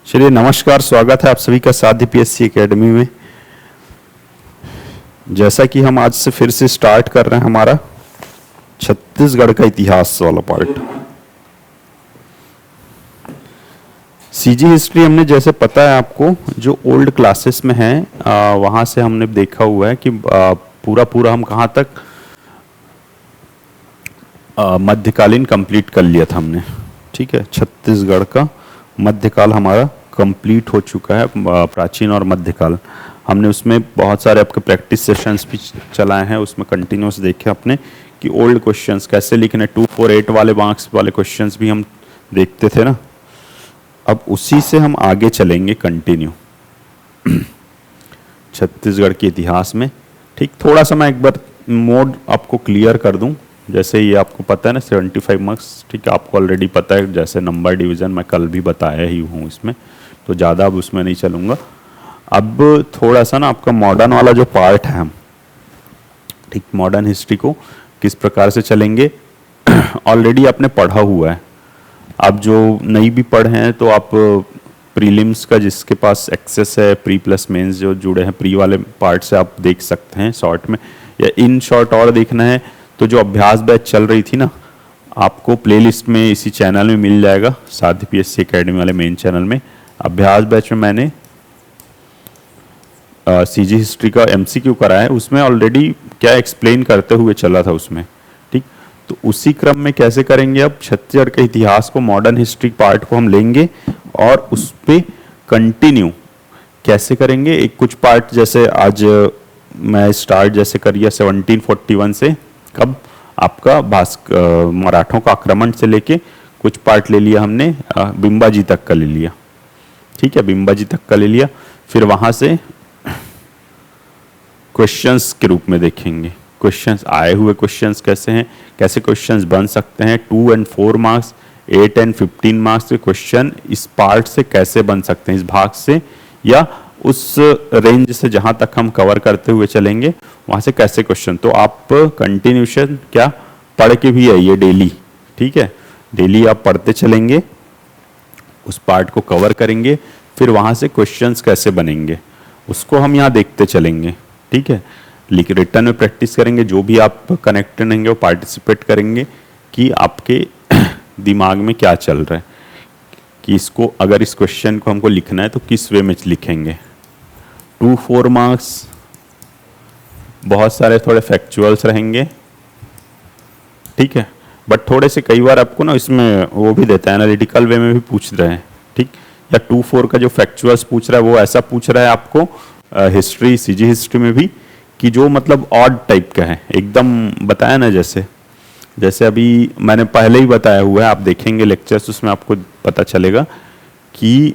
चलिए नमस्कार, स्वागत है आप सभी का साध्य पीएससी एकेडमी में। जैसा कि हम आज से फिर से स्टार्ट कर रहे हैं हमारा छत्तीसगढ़ का इतिहास वाला पार्ट। सीजी हिस्ट्री हमने जैसे पता है आपको, जो ओल्ड क्लासेस में है वहाँ से हमने देखा हुआ है कि पूरा हम कहाँ तक मध्यकालीन कंप्लीट कर लिया था हमने। ठीक है, छत्तीसगढ़ का मध्यकाल हमारा कंप्लीट हो चुका है। प्राचीन और मध्यकाल हमने उसमें बहुत सारे आपके प्रैक्टिस सेशंस भी चलाए हैं, उसमें कंटिन्यूस देखे अपने कि ओल्ड क्वेश्चंस कैसे लिखने, 2, 4, 8 वाले मार्क्स वाले क्वेश्चंस भी हम देखते थे ना। अब उसी से हम आगे चलेंगे कंटिन्यू छत्तीसगढ़ के इतिहास में। ठीक, थोड़ा सा मैं एक बार मोड आपको क्लियर कर दूं। जैसे ये आपको पता है ना 75 मार्क्स, ठीक है, आपको ऑलरेडी पता है। जैसे नंबर डिवीज़न मैं कल भी बताया ही हूँ इसमें, तो ज़्यादा अब उसमें नहीं चलूँगा। अब थोड़ा सा ना आपका मॉडर्न वाला जो पार्ट है हम, ठीक, मॉडर्न हिस्ट्री को किस प्रकार से चलेंगे ऑलरेडी आपने पढ़ा हुआ है। अब जो नहीं भी पढ़े हैं तो आप प्रीलिम्स का जिसके पास एक्सेस है, प्री प्लस मेंस जो जुड़े हैं प्री वाले पार्ट से आप देख सकते हैं शॉर्ट में, या इन शॉर्ट और देखना है तो जो अभ्यास बैच चल रही थी ना, आपको प्लेलिस्ट में इसी चैनल में मिल जाएगा, साध्य पीएससी एकेडमी वाले मेन चैनल में। अभ्यास बैच में मैंने सीजी हिस्ट्री का एमसीक्यू कराया है, उसमें ऑलरेडी क्या एक्सप्लेन करते हुए चला था उसमें। ठीक, तो उसी क्रम में कैसे करेंगे, अब छत्तीसगढ़ के इतिहास को, मॉडर्न हिस्ट्री पार्ट को हम लेंगे और उस पर कंटिन्यू कैसे करेंगे। एक कुछ पार्ट जैसे आज मैं स्टार्ट जैसे करिए 1741 से, कब आपका मराठों का आक्रमण से लेके कुछ पार्ट ले लिया हमने, बिम्बाजी तक का ले लिया। ठीक है, बिम्बाजी तक का ले लिया, फिर वहां से क्वेश्चंस के रूप में देखेंगे। क्वेश्चंस आए हुए क्वेश्चंस कैसे हैं, कैसे क्वेश्चंस बन सकते हैं। 2 और 4 मार्क्स, 8 और 15 मार्क्स के क्वेश्चन इस पार्ट से कैसे बन सकते हैं, इस भाग से या उस रेंज से जहां तक हम कवर करते हुए चलेंगे वहां से कैसे क्वेश्चन। तो आप कंटिन्यूशन क्या पढ़ के भी आइए डेली। ठीक है, डेली आप पढ़ते चलेंगे, उस पार्ट को कवर करेंगे, फिर वहां से क्वेश्चंस कैसे बनेंगे उसको हम यहाँ देखते चलेंगे। ठीक है, लेकिन रिटर्न में प्रैक्टिस करेंगे, जो भी आप कनेक्टेड रहेंगे वो पार्टिसिपेट करेंगे कि आपके दिमाग में क्या चल रहा है, कि इसको अगर इस क्वेश्चन को हमको लिखना है तो किस वे में लिखेंगे। 2, 4 मार्क्स बहुत सारे थोड़े फैक्चुअल्स रहेंगे। ठीक है, बट थोड़े से कई बार आपको ना इसमें वो भी देता है, एनालिटिकल वे में भी पूछ रहे हैं। ठीक, या 2, 4 का जो फैक्चुअल्स पूछ रहा है वो ऐसा पूछ रहा है आपको हिस्ट्री, सीजी हिस्ट्री में भी, कि जो मतलब ऑड टाइप का है एकदम। बताया ना, जैसे अभी मैंने पहले ही बताया हुआ है, आप देखेंगे लेक्चर्स उसमें आपको पता चलेगा कि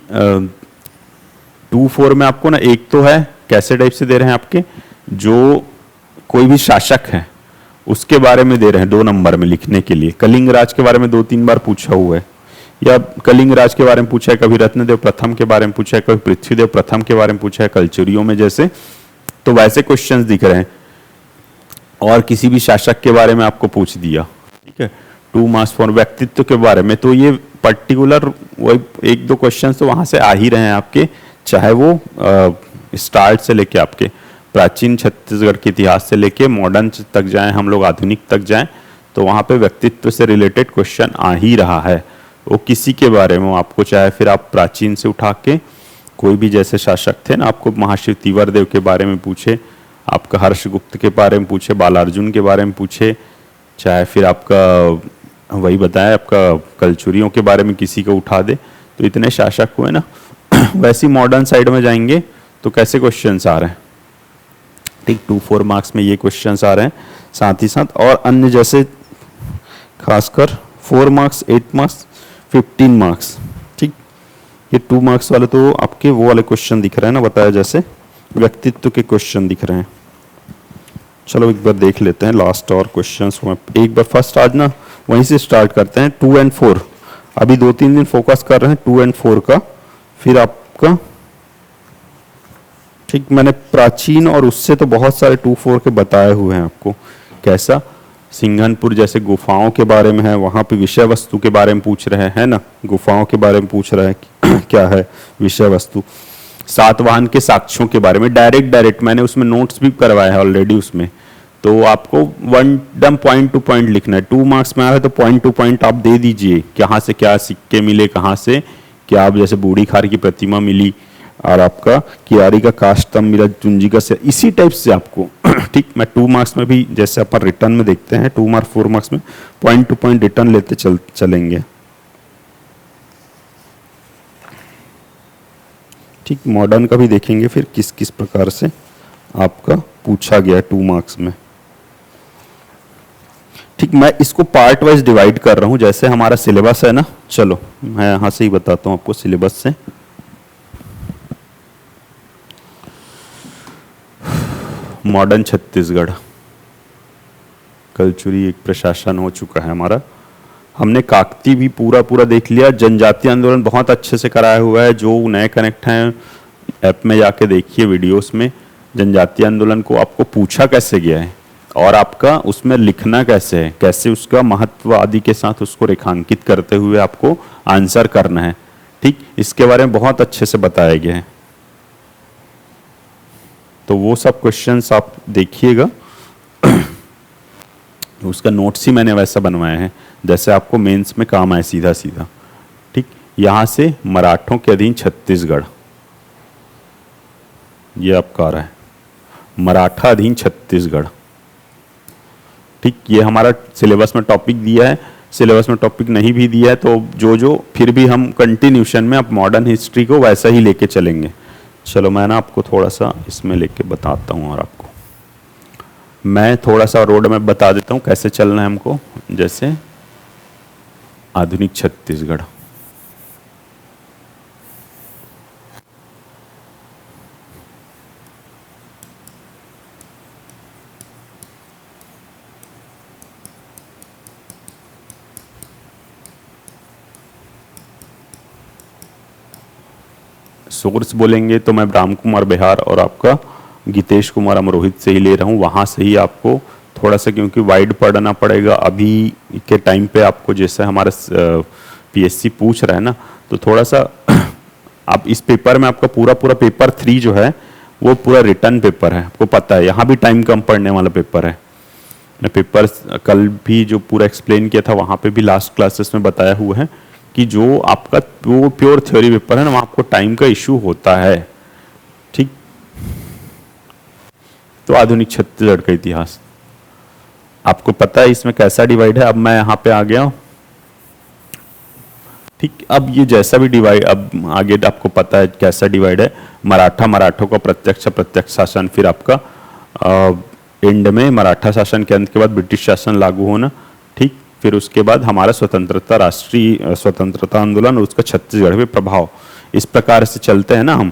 2, 4 में आपको ना एक तो है कैसे टाइप से दे रहे हैं आपके, जो कोई भी शासक है उसके बारे में दे रहे हैं 2 नंबर में लिखने के लिए। कलिंग राज के बारे में 2-3 बार पूछा हुआ है, या कलिंग राज के बारे में पूछा है, कभी रत्नदेव प्रथम के बारे में पूछा है, कभी पृथ्वीदेव प्रथम के बारे में पूछा है, कलचुरियों में जैसे, तो वैसे क्वेश्चंस दिख रहे हैं। और किसी भी शासक के बारे में आपको पूछ दिया, ठीक है, 2 मार्क्स फॉर व्यक्तित्व के बारे में, तो ये पर्टिकुलर वो 1-2 क्वेश्चन तो वहां से आ ही रहे हैं आपके, चाहे वो स्टार्ट से लेके आपके प्राचीन छत्तीसगढ़ के इतिहास से लेके मॉडर्न तक जाएं, हम लोग आधुनिक तक जाएं, तो वहां पे व्यक्तित्व से रिलेटेड क्वेश्चन आ ही रहा है। वो किसी के बारे में आपको, चाहे फिर आप प्राचीन से उठा के कोई भी जैसे शासक थे ना, आपको महाशिव तिवरदेव के बारे में पूछे, आपका हर्षगुप्त के बारे में पूछे, बालार्जुन के बारे में पूछे, चाहे फिर आपका वही बताया आपका कलचुरियों के बारे में किसी को उठा दे, तो इतने शासक हुए ना। वैसी मॉडर्न साइड में जाएंगे तो कैसे क्वेश्चंस आ रहे हैं। ठीक, 2, 4 मार्क्स में ये क्वेश्चंस आ रहे हैं, साथ ही साथ और अन्य जैसे खासकर 4 मार्क्स, 8 मार्क्स, 15 मार्क्स। ठीक, ये 2 मार्क्स वाले तो आपके वो वाले क्वेश्चन दिख रहे हैं ना, बताया जैसे व्यक्तित्व के क्वेश्चन दिख रहे हैं। चलो एक बार देख लेते हैं लास्ट और क्वेश्चंस। एक बार फर्स्ट आज ना वहीं से स्टार्ट करते हैं, 2 और 4। अभी 2-3 दिन फोकस कर रहे हैं 2 और 4 का, फिर आपका ठीक, मैंने प्राचीन और उससे तो बहुत सारे 2, 4 के बताए हुए हैं आपको। कैसा, सिंघनपुर जैसे गुफाओं के बारे में है, वहां पे विषय वस्तु के बारे में पूछ रहे हैं ना, गुफाओं के बारे में पूछ रहे हैं क्या है विषय वस्तु। सातवाहन के साक्ष्यों के बारे में डायरेक्ट मैंने उसमें नोट्स भी करवाया है ऑलरेडी उसमें। तो आपको वन डम पॉइंट टू पॉइंट लिखना है। 2 मार्क्स में आ रहा है तो पॉइंट टू पॉइंट आप दे दीजिए, कहाँ से क्या सिक्के मिले, कहाँ से क्या, आप जैसे बूढ़ी खार की प्रतिमा मिली और आपका कियारी का काष्टम मिला, चुंजी का से, इसी टाइप से आपको ठीक। मैं 2 मार्क्स में भी जैसे अपन रिटर्न में देखते हैं 2 मार्क्स 4 मार्क्स में पॉइंट टू पॉइंट रिटर्न लेते चलेंगे ठीक। मॉडर्न का भी देखेंगे फिर किस किस प्रकार से आपका पूछा गया है 2 मार्क्स में ठीक। मैं इसको पार्ट वाइज डिवाइड कर रहा हूं, जैसे हमारा सिलेबस है ना। चलो मैं यहां से ही बताता हूं आपको सिलेबस से। मॉडर्न छत्तीसगढ़, कलचुरी एक प्रशासन हो चुका है हमारा। हमने काकती भी पूरा देख लिया। जनजातीय आंदोलन बहुत अच्छे से कराया हुआ है। जो नए कनेक्ट हैं ऐप में जाके देखिए वीडियोस में। जनजातीय आंदोलन को आपको पूछा कैसे गया है और आपका उसमें लिखना कैसे है, कैसे उसका महत्व आदि के साथ उसको रेखांकित करते हुए आपको आंसर करना है ठीक। इसके बारे में बहुत अच्छे से बताया गया है। तो वो सब क्वेश्चंस आप देखिएगा। उसका नोट्स ही मैंने वैसा बनवाया है जैसे आपको मेंस में काम आए सीधा सीधा ठीक। यहां से मराठों के अधीन छत्तीसगढ़, ये आपका आ रहा है मराठा अधीन छत्तीसगढ़ ठीक। ये हमारा सिलेबस में टॉपिक दिया है। सिलेबस में टॉपिक नहीं भी दिया है तो जो फिर भी हम कंटिन्यूशन में आप मॉडर्न हिस्ट्री को वैसा ही लेके चलेंगे। चलो मैं ना आपको थोड़ा सा इसमें लेके बताता हूँ और आपको मैं थोड़ा सा रोड मैप बता देता हूँ कैसे चलना है हमको। जैसे आधुनिक छत्तीसगढ़, सोर्स बोलेंगे तो मैं राम कुमार बिहार और आपका गीतेश कुमार अमरोहित से ही ले रहा हूँ। वहाँ से ही आपको थोड़ा सा क्योंकि वाइड पढ़ना पड़ेगा अभी के टाइम पे आपको, जैसे हमारा पीएससी पूछ रहा है ना, तो थोड़ा सा आप इस पेपर में आपका पूरा पेपर 3 जो है वो पूरा रिटर्न पेपर है। आपको पता है यहाँ भी टाइम कम पड़ने वाला पेपर है। मैं पेपर कल भी जो पूरा एक्सप्लेन किया था वहाँ पे भी लास्ट क्लासेस में बताया हुआ है कि जो आपका वो प्योर थ्योरी पेपर है ना, वहाँ आपको टाइम का इशू होता है ठीक। तो आधुनिक छत्तीसगढ़ का इतिहास आपको पता है इसमें कैसा डिवाइड है। अब मैं यहाँ पे आ गया हूँ ठीक। अब ये जैसा भी डिवाइड, अब आगे आपको पता है कैसा डिवाइड है। मराठों का प्रत्यक्ष शासन, फिर आपका एंड में मराठा शासन के अंत के बाद ब्रिटिश शासन लागू होना ठीक। फिर उसके बाद हमारा राष्ट्रीय स्वतंत्रता आंदोलन और उसका छत्तीसगढ़ पे प्रभाव। इस प्रकार से चलते हैं ना हम।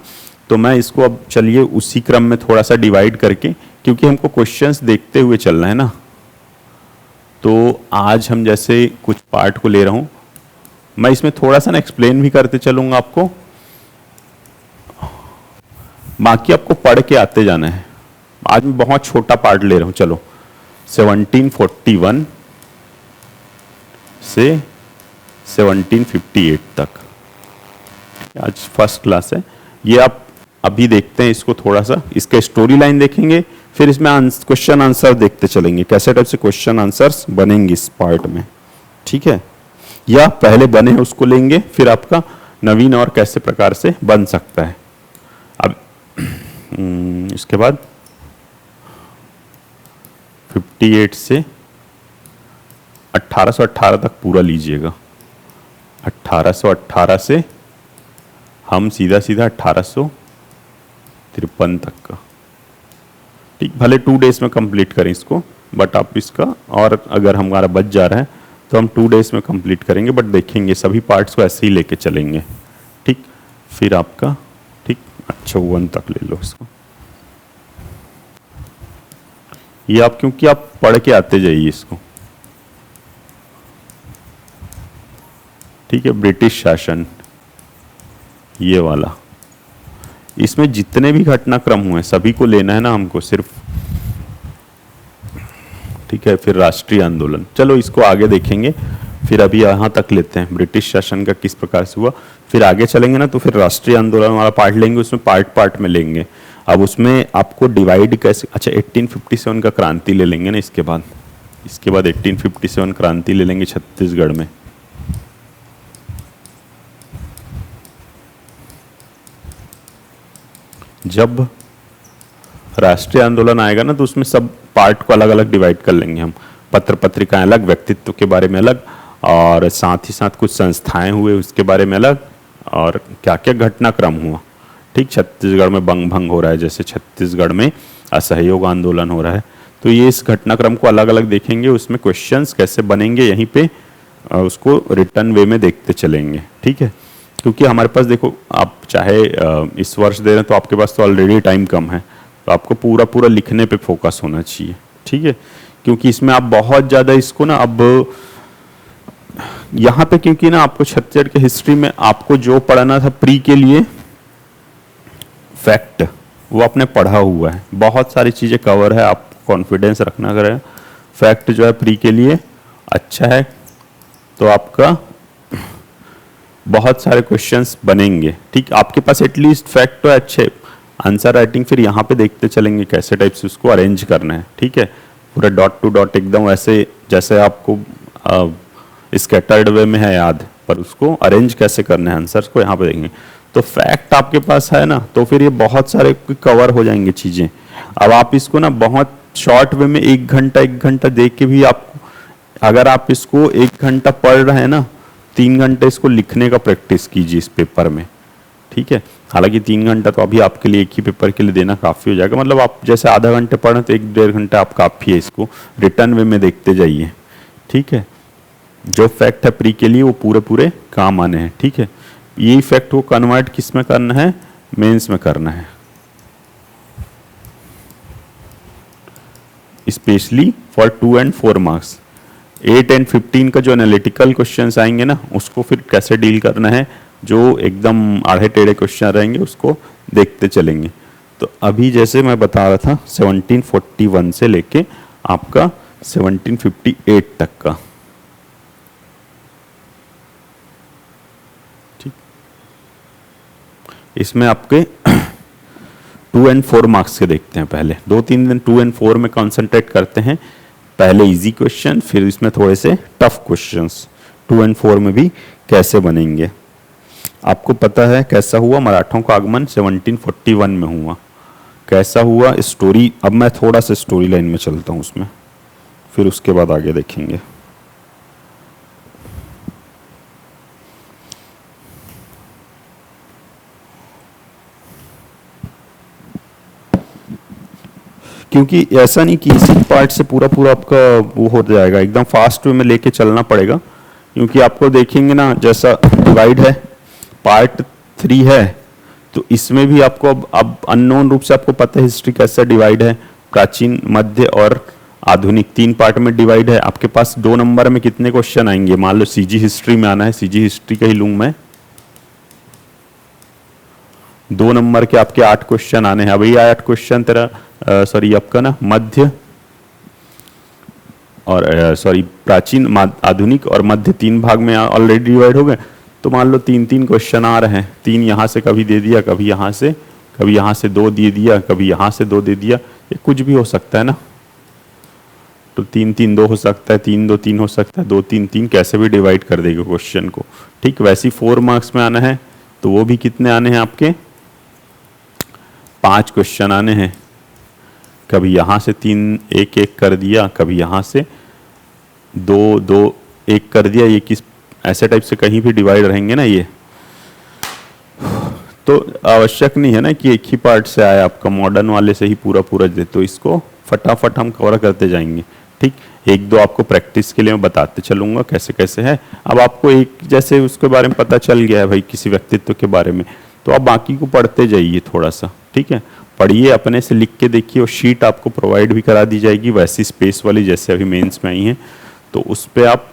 तो मैं इसको अब चलिए उसी क्रम में थोड़ा सा डिवाइड करके, क्योंकि हमको क्वेश्चंस देखते हुए चलना है ना। तो आज हम जैसे कुछ पार्ट को ले रहा हूं, मैं इसमें थोड़ा सा ना एक्सप्लेन भी करते चलूंगा आपको, बाकी आपको पढ़ के आते जाना है। आज मैं बहुत छोटा पार्ट ले रहा हूं। चलो 1741 से 1758 तक आज फर्स्ट क्लास है। ये आप अभी देखते हैं इसको, थोड़ा सा इसका स्टोरी लाइन देखेंगे, फिर इसमें क्वेश्चन आंसर देखते चलेंगे कैसे टाइप से क्वेश्चन आंसर्स बनेंगे इस पार्ट में ठीक है। या पहले बने हैं उसको लेंगे, फिर आपका नवीन और कैसे प्रकार से बन सकता है। अब इसके बाद 58 से 1818 तक पूरा लीजिएगा। 1818 से हम सीधा 1853 तक का ठीक। भले 2 डेज में कंप्लीट करें इसको, बट आप इसका, और अगर हमारा बच जा रहा है तो हम 2 डेज में कंप्लीट करेंगे, बट देखेंगे सभी पार्ट्स को ऐसे ही लेके चलेंगे ठीक। फिर आपका ठीक 54 तक ले लो इसको। ये आप क्योंकि आप पढ़ के आते जाइए इसको ठीक है। ब्रिटिश शासन ये वाला, इसमें जितने भी घटनाक्रम हुए सभी को लेना है ना हमको सिर्फ ठीक है। फिर राष्ट्रीय आंदोलन, चलो इसको आगे देखेंगे। फिर अभी यहाँ तक लेते हैं ब्रिटिश शासन का किस प्रकार से हुआ, फिर आगे चलेंगे ना तो फिर राष्ट्रीय आंदोलन वाला पार्ट लेंगे, उसमें पार्ट पार्ट में लेंगे। अब उसमें आपको डिवाइड कैसे, अच्छा 1857 का क्रांति ले लेंगे ना इसके बाद 1857 क्रांति ले लेंगे छत्तीसगढ़ में। जब राष्ट्रीय आंदोलन आएगा ना तो उसमें सब पार्ट को अलग अलग डिवाइड कर लेंगे हम, पत्र पत्रिकाएं अलग, व्यक्तित्व के बारे में अलग, और साथ ही साथ कुछ संस्थाएं हुए उसके बारे में अलग, और क्या क्या घटनाक्रम हुआ। ठीक, छत्तीसगढ़ में बंग भंग हो रहा है, जैसे छत्तीसगढ़ में असहयोग आंदोलन हो रहा है, तो ये इस घटनाक्रम को अलग अलग देखेंगे, उसमें क्वेश्चंस कैसे बनेंगे यहीं पे उसको रिटर्न वे में देखते चलेंगे। ठीक है, क्योंकि हमारे पास देखो आप चाहे इस वर्ष दे रहे हैं तो आपके पास तो ऑलरेडी टाइम कम है, तो आपको पूरा पूरा लिखने पे फोकस होना चाहिए। ठीक है, क्योंकि इसमें आप बहुत ज़्यादा इसको ना अब यहाँ पे, क्योंकि ना आपको छत्तीसगढ़ के हिस्ट्री में आपको जो पढ़ना था प्री के लिए फैक्ट, वो आपने पढ़ा हुआ है, बहुत सारी चीज़ें कवर है, आप कॉन्फिडेंस रखना करें। फैक्ट जो है प्री के लिए अच्छा है, तो आपका बहुत सारे क्वेश्चंस बनेंगे। ठीक, आपके पास एटलीस्ट फैक्ट तो अच्छे, आंसर राइटिंग फिर यहाँ पे देखते चलेंगे कैसे टाइप से उसको अरेंज करना है। ठीक है, पूरा डॉट टू डॉट एकदम वैसे जैसे आपको स्कैटर्ड वे में है याद, पर उसको अरेंज कैसे करना है आंसर्स को यहाँ पे देखेंगे। तो फैक्ट आपके पास है ना, तो फिर ये बहुत सारे कवर हो जाएंगे चीज़ें। अब आप इसको ना बहुत शॉर्ट वे में एक घंटा देख के भी आपको, अगर आप इसको 1 घंटा पढ़ रहे हैं ना, 3 घंटे इसको लिखने का प्रैक्टिस कीजिए इस पेपर में। ठीक है, हालांकि 3 घंटा तो अभी आपके लिए एक ही पेपर के लिए देना काफ़ी हो जाएगा, मतलब आप जैसे आधा घंटे पढ़ें तो 1-1.5 घंटा आप काफ़ी है, इसको रिटर्न वे में देखते जाइए। ठीक है, जो फैक्ट है प्री के लिए वो पूरे पूरे काम आने हैं। ठीक है, यही फैक्ट को कन्वर्ट किस में करना है, मेंस में करना है, specially for 2 and 4 marks. 8 and 15 का जो एनालिटिकल क्वेश्चंस आएंगे ना, उसको फिर कैसे डील करना है, जो एकदम आधे टेढ़े क्वेश्चन रहेंगे उसको देखते चलेंगे। तो अभी जैसे मैं बता रहा था 1741 से लेके आपका 1758 तक का। ठीक, इसमें आपके 2 and 4 मार्क्स के देखते हैं। पहले 2-3 दिन 2 and 4 में कॉन्सेंट्रेट करते हैं, पहले इजी क्वेश्चन, फिर इसमें थोड़े से टफ क्वेश्चंस 2 and 4 में भी कैसे बनेंगे। आपको पता है कैसा हुआ मराठों का आगमन 1741 में हुआ, कैसा हुआ स्टोरी। अब मैं थोड़ा सा स्टोरी लाइन में चलता हूँ उसमें, फिर उसके बाद आगे देखेंगे। क्योंकि ऐसा नहीं कि इसी पार्ट से पूरा पूरा आपका वो हो जाएगा, एकदम फास्ट वे में लेके चलना पड़ेगा, क्योंकि आपको देखेंगे ना जैसा डिवाइड है, पार्ट 3 है, तो इसमें भी आपको अब अननोन रूप से आपको पता है हिस्ट्री कैसा डिवाइड है, प्राचीन, मध्य और आधुनिक, 3 पार्ट में डिवाइड है। आपके पास 2 नंबर में कितने क्वेश्चन आएंगे, मान लो सीजी हिस्ट्री में आना है, सीजी हिस्ट्री का ही लूँ मैं, 2 नंबर के आपके 8 क्वेश्चन आने हैं। अभी 8 क्वेश्चन तेरा सॉरी आपका ना मध्य और सॉरी प्राचीन, आधुनिक और मध्य 3 भाग में ऑलरेडी डिवाइड हो गए। तो मान लो 3-3 क्वेश्चन आ रहे हैं, 3 यहाँ से कभी दे दिया, कभी यहाँ से 2 दे दिया, कभी यहाँ से 2 दे दिया, ये कुछ भी हो सकता है ना। तो 3-3-2 हो सकता है, 3-2-3 हो सकता है, 2-3-3 कैसे भी डिवाइड कर देगा क्वेश्चन को। ठीक, वैसे 4 मार्क्स में आना है तो वो भी कितने आने हैं आपके, 5 क्वेश्चन आने हैं। कभी यहाँ से 3-1-1 कर दिया, कभी यहाँ से 2-2-1 कर दिया, ये किस ऐसे टाइप से कहीं भी डिवाइड रहेंगे ना ये। तो आवश्यक नहीं है ना कि एक ही पार्ट से आए, आपका मॉडर्न वाले से ही पूरा पूरा दे, तो इसको फटाफट हम कवर करते जाएंगे। ठीक, 1-2 आपको प्रैक्टिस के लिए मैं बताते चलूंगा कैसे कैसे है। अब आपको एक जैसे उसके बारे में पता चल गया है भाई, किसी व्यक्तित्व के बारे में, तो आप बाकी को पढ़ते जाइए थोड़ा सा। ठीक है, पढ़िए, अपने से लिख के देखिए, और शीट आपको प्रोवाइड भी करा दी जाएगी वैसी स्पेस वाली जैसे अभी मेंस में आई है, तो उस पर आप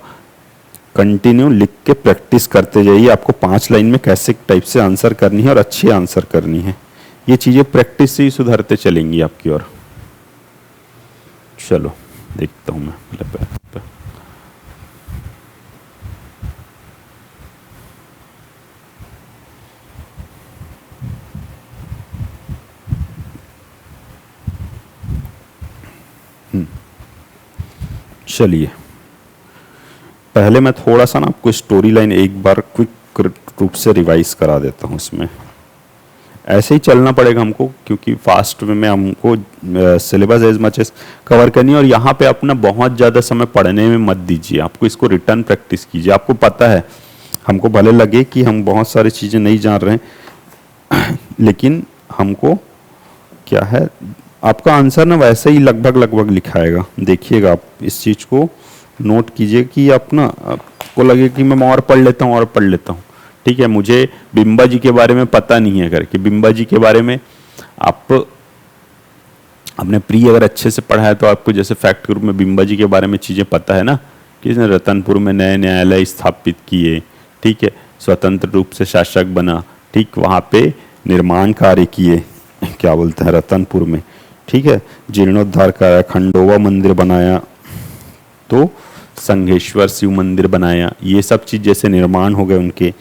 कंटिन्यू लिख के प्रैक्टिस करते जाइए। आपको 5 लाइन में कैसे टाइप से आंसर करनी है और अच्छी आंसर करनी है, ये चीज़ें प्रैक्टिस से ही सुधरते चलेंगी आपकी ओर। चलो देखता हूँ मैं। चलिए, पहले मैं थोड़ा सा ना आपको स्टोरी लाइन एक बार क्विक रूप से रिवाइज करा देता हूँ। इसमें ऐसे ही चलना पड़ेगा हमको, क्योंकि फास्ट में हमको syllabus as much as cover करनी है। और यहाँ पे अपना बहुत ज़्यादा समय पढ़ने में मत दीजिए, आपको इसको रिटर्न प्रैक्टिस कीजिए। आपको पता है, हमको भले लगे कि हम बहुत सारी चीज़ें नहीं जान रहे हैं लेकिन हमको क्या है, आपका आंसर ना वैसे ही लगभग लगभग लिखाएगा। देखिएगा, आप इस चीज़ को नोट कीजिए कि आप ना, आपको लगे कि मैं और पढ़ लेता हूँ और पढ़ लेता हूँ, ठीक है, मुझे बिम्बा जी के बारे में पता नहीं है करके। बिम्बा जी के बारे में आप अपने प्री अगर अच्छे से पढ़ा है तो आपको जैसे फैक्ट ग्रुप में बिम्बा जी के बारे में चीज़ें पता है ना, कि इसने रतनपुर में नए न्यायालय स्थापित किए, ठीक है, स्वतंत्र रूप से शासक बना, ठीक, वहाँ पे निर्माण कार्य किए, क्या बोलते हैं, रतनपुर में, ठीक है, जीर्णोद्धार कराया, खंडोबा मंदिर बनाया, तो संघेश्वर शिव मंदिर बनाया, ये सब चीज़ जैसे निर्माण हो गए उनके,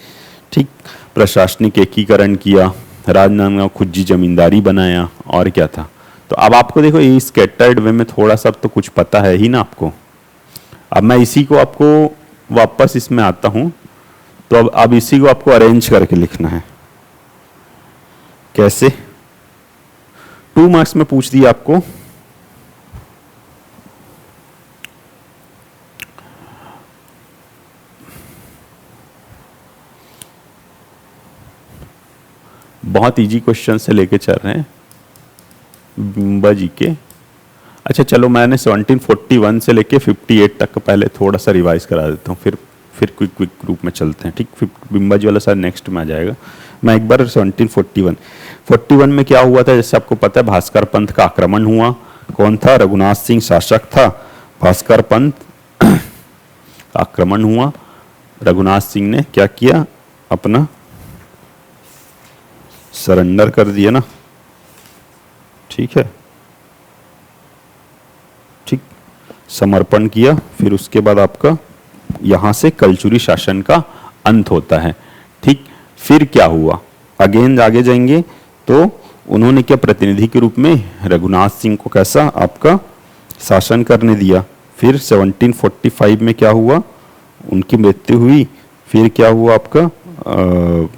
ठीक, प्रशासनिक एकीकरण किया, राजनांदगांव खुज्जी जमींदारी बनाया, और क्या था। तो अब आपको देखो, ये स्कैटर्ड वे में थोड़ा सा तो कुछ पता है ही ना आपको। अब मैं इसी को आपको वापस इसमें आता हूँ, तो अब इसी को आपको अरेंज करके लिखना है। कैसे? 2 मार्क्स में पूछ दिया आपको, बहुत इजी क्वेश्चन से लेके चल रहे हैं बिम्बा जी के। अच्छा चलो, मैंने 1741 से लेके 58 तक का पहले थोड़ा सा रिवाइज करा देता हूँ, फिर क्विक रूप में चलते हैं, ठीक। फिर बिम्बा जी वाला सर नेक्स्ट में आ जाएगा। मैं एक बार 1741 में क्या हुआ था, जैसे आपको पता है, भास्कर पंथ का आक्रमण हुआ। कौन था? रघुनाथ सिंह शासक था। भास्कर पंथ आक्रमण हुआ, रघुनाथ सिंह ने क्या किया, अपना सरेंडर कर दिया ना, ठीक है, ठीक, समर्पण किया। फिर उसके बाद आपका यहां से कलचुरी शासन का अंत होता है, ठीक। फिर क्या हुआ, अगेन आगे जाएंगे तो उन्होंने क्या, प्रतिनिधि के रूप में रघुनाथ सिंह को कैसा आपका शासन करने दिया। फिर 1745 में क्या हुआ, उनकी मृत्यु हुई। फिर क्या हुआ आपका,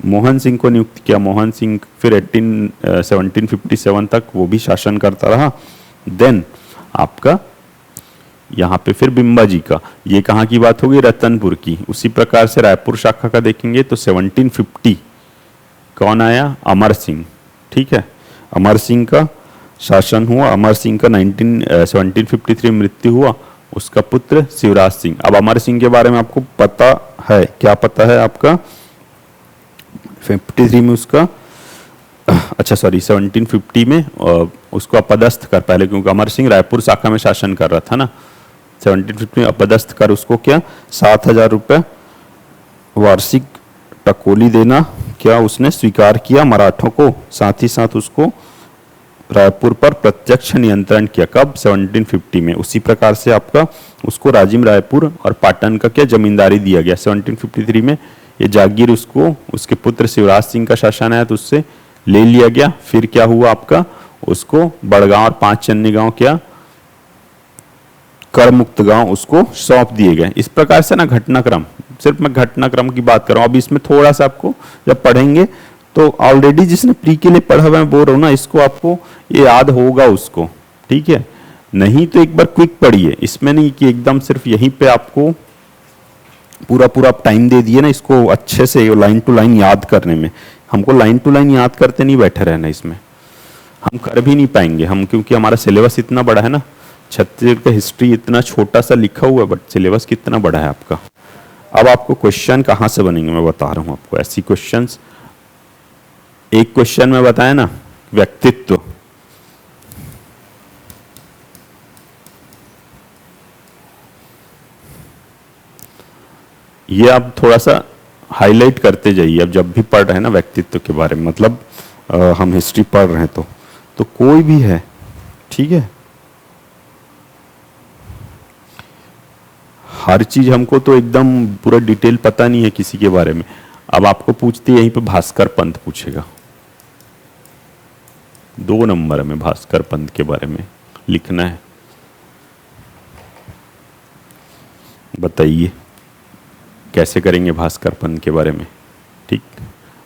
मोहन सिंह को नियुक्त किया। मोहन सिंह फिर 1757 तक वो भी शासन करता रहा। देन आपका यहाँ पे फिर बिम्बा जी का, ये कहाँ की बात होगी, रतनपुर की। उसी प्रकार से रायपुर शाखा का देखेंगे तो 1750 कौन आया, अमर सिंह, ठीक है, अमर सिंह का शासन हुआ। अमर सिंह का 1753 मृत्यु हुआ, उसका पुत्र शिवराज सिंह। अब अमर सिंह के बारे में आपको पता है, क्या पता है आपका, 53 में उसका, अच्छा सॉरी 1750 में उसको अपदस्थ कर, पहले क्योंकि अमर सिंह रायपुर शाखा में शासन कर रहा था ना, 1750 में अपदस्थ कर उसको क्या 7,000 रुपये वार्षिक टकोली देना क्या उसने स्वीकार किया मराठों को। साथ ही साथ उसको रायपुर पर प्रत्यक्ष नियंत्रण किया। कब? 1750 में। उसी प्रकार से आपका उसको राजिम रायपुर और पाटन का क्या जमींदारी दिया गया 1753 में। ये जागीर उसको उसके पुत्र शिवराज सिंह का शासन आया तो उससे ले लिया गया। फिर क्या हुआ आपका, उसको बड़गांव और 5 चन्नी गांव क्या कर मुक्त गांव उसको सौंप दिए गए। इस प्रकार से ना घटनाक्रम, सिर्फ मैं घटनाक्रम की बात कर रहा हूँ। अब इसमें थोड़ा सा आपको जब पढ़ेंगे तो ऑलरेडी जिसने प्री के लिए पढ़ा हुआ है बोल रहा हूँ ना, इसको आपको ये याद होगा उसको, ठीक है। नहीं तो एक बार क्विक पढ़िए, इसमें नहीं कि एकदम सिर्फ यहीं पे आपको पूरा पूरा टाइम दे दिए ना इसको अच्छे से लाइन टू लाइन याद करने में। हमको लाइन टू लाइन याद करते नहीं बैठे रहना, इसमें हम कर भी नहीं पाएंगे हम, क्योंकि हमारा सिलेबस इतना बड़ा है ना। छत्तीसगढ़ का हिस्ट्री इतना छोटा सा लिखा हुआ है बट सिलेबस कितना बड़ा है आपका। अब आपको क्वेश्चन कहाँ से बनेंगे मैं बता रहा हूँ आपको। ऐसी क्वेश्चंस, एक क्वेश्चन में बताया ना व्यक्तित्व, ये आप थोड़ा सा हाईलाइट करते जाइए। अब जब भी पढ़ रहे हैं ना व्यक्तित्व के बारे में, मतलब हम हिस्ट्री पढ़ रहे हैं तो कोई भी है, ठीक है, हर चीज हमको तो एकदम पूरा डिटेल पता नहीं है किसी के बारे में। अब आपको पूछते यहीं पे भास्कर पंत पूछेगा, 2 नंबर में भास्कर पंत के बारे में लिखना है। बताइए कैसे करेंगे भास्कर पंत के बारे में। ठीक,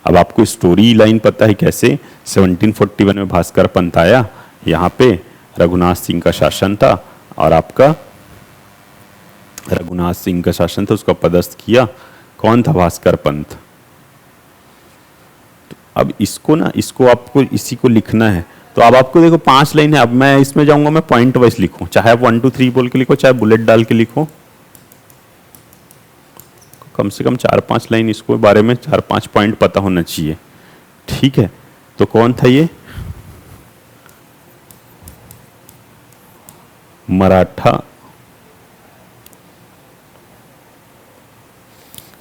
अब आपको स्टोरी लाइन पता है कैसे 1741 में भास्कर पंत आया, यहाँ पे रघुनाथ सिंह का शासन था और आपका रघुनाथ सिंह का शासन था, उसका पदस्थ किया कौन था, भास्कर पंत। अब इसको ना, इसको आपको इसी को लिखना है। तो अब आपको देखो 5 लाइन है, अब मैं इसमें जाऊंगा, मैं पॉइंट वाइज लिखूं, चाहे आप 1 2 3 बोल के लिखो, चाहे बुलेट डाल के लिखो, कम से कम 4-5 लाइन इसको बारे में 4-5 पॉइंट पता होना चाहिए। ठीक है, तो कौन था ये, मराठा,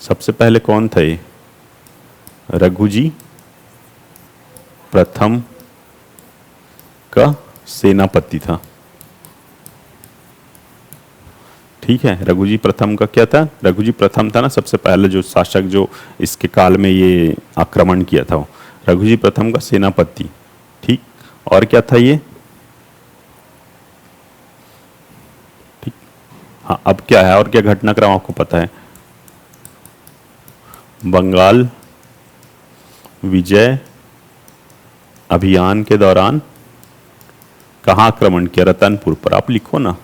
सबसे पहले कौन था ये, रघुजी प्रथम का सेनापति था। ठीक है, रघुजी प्रथम का क्या था, रघुजी प्रथम था ना सबसे पहले जो शासक जो इसके काल में ये आक्रमण किया था, वो रघुजी प्रथम का सेनापति। ठीक, और क्या था ये, ठीक, हाँ अब क्या है और क्या घटनाक्रम आपको पता है, बंगाल विजय अभियान के दौरान कहाँ आक्रमण किया, रतनपुर पर, आप लिखो ना।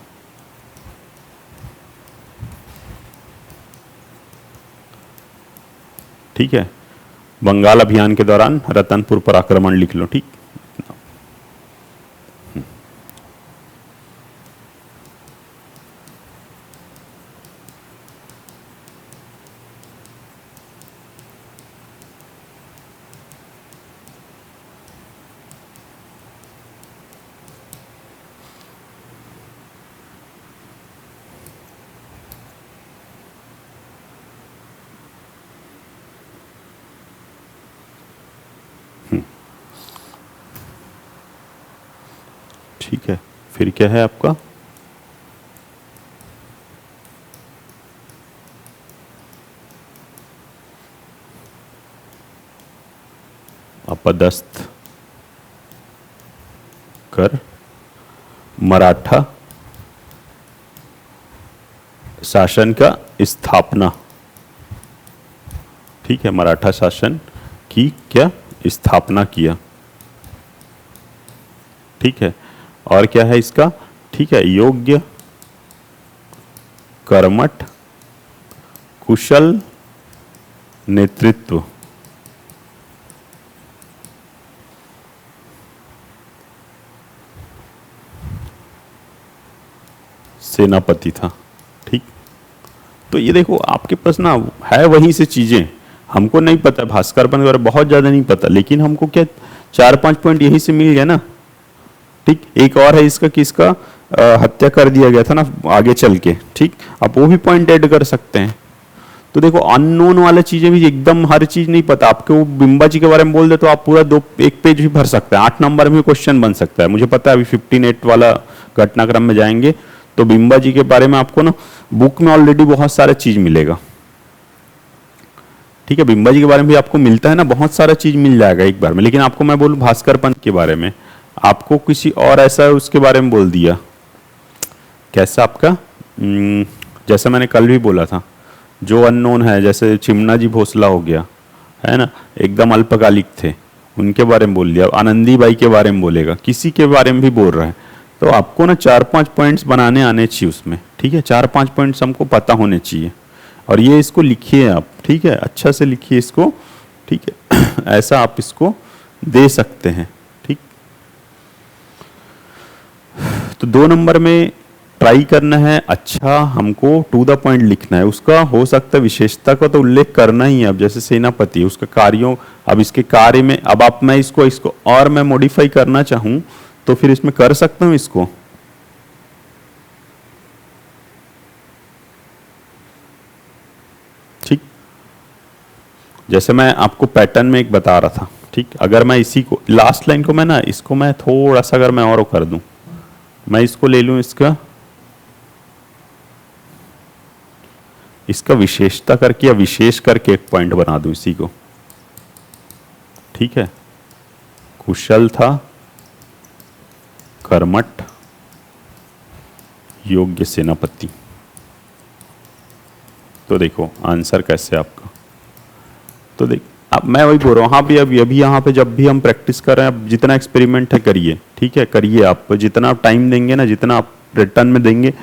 ठीक है, बंगाल अभियान के दौरान रतनपुर पर आक्रमण लिख लो। ठीक, ठीक है, फिर क्या है आपका, अपदस्थ कर मराठा शासन का स्थापना। ठीक है, मराठा शासन की क्या स्थापना किया। ठीक है, और क्या है इसका, ठीक है, योग्य कर्मठ कुशल नेतृत्व। सेनापति था। ठीक, तो ये देखो आपके पास ना है वहीं से चीजें, हमको नहीं पता भास्कर पंत वगैरह बहुत ज्यादा नहीं पता, लेकिन हमको क्या 4-5 पॉइंट यहीं से मिल गया ना। ठीक, एक और है इसका कि इसका हत्या कर दिया गया था ना आगे चल के। ठीक, आप वो भी पॉइंट ऐड कर सकते हैं। तो देखो अननोन वाला चीजें भी एकदम हर चीज नहीं पता आपको, वो बिंबा जी के बारे में बोल दे तो आप पूरा 1 पेज भी भर सकते हैं, 8 नंबर में क्वेश्चन बन सकता है। मुझे पता है अभी 15-8 वाला घटनाक्रम में जाएंगे तो बिंबा जी के बारे में आपको ना बुक में ऑलरेडी बहुत सारा चीज मिलेगा। ठीक है, बिंबा जी के बारे में भी आपको मिलता है ना, बहुत सारा चीज मिल जाएगा एक बार में। लेकिन आपको मैं बोलूं भास्कर पंत के बारे में, आपको किसी और ऐसा है उसके बारे में बोल दिया, कैसा आपका जैसे मैंने कल भी बोला था जो अननोन है, जैसे चिमना जी भोसला हो गया है ना, एकदम अल्पकालिक थे, उनके बारे में बोल दिया। आनंदी बाई के बारे में बोलेगा, किसी के बारे में भी बोल रहा है, तो आपको ना 4-5 पॉइंट्स बनाने आने चाहिए उसमें। ठीक है, 4-5 पॉइंट्स हमको पता होने चाहिए, और ये इसको लिखिए आप। ठीक है, अच्छा से लिखिए इसको। ठीक है ऐसा आप इसको दे सकते हैं। ठीक, तो 2 नंबर में ट्राई करना है, अच्छा हमको टू द पॉइंट लिखना है। उसका हो सकता है विशेषता का तो उल्लेख करना ही है, अब जैसे सेनापति उसके कार्यों, अब इसके कार्य में, अब आप मैं इसको और मैं मॉडिफाई करना चाहूं तो फिर इसमें कर सकता हूं इसको। ठीक, जैसे मैं आपको पैटर्न में एक बता रहा था। ठीक, अगर मैं इसी को लास्ट लाइन को मैं ना इसको मैं थोड़ा सा अगर मैं और कर दूं, मैं इसको ले लूं, इसका विशेषता करके या विशेष करके एक पॉइंट बना दूं इसी को। ठीक है, कुशल था, कर्मठ, योग्य सेनापति। तो देखो आंसर कैसे आपका, तो देख अब मैं वही बोल रहा हूँ, हाँ भी अभी यहाँ पे जब भी हम प्रैक्टिस कर रहे हैं, अब जितना एक्सपेरिमेंट है करिए, ठीक है, करिए, आप जितना आप टाइम देंगे ना, जितना आप रिटर्न में देंगे,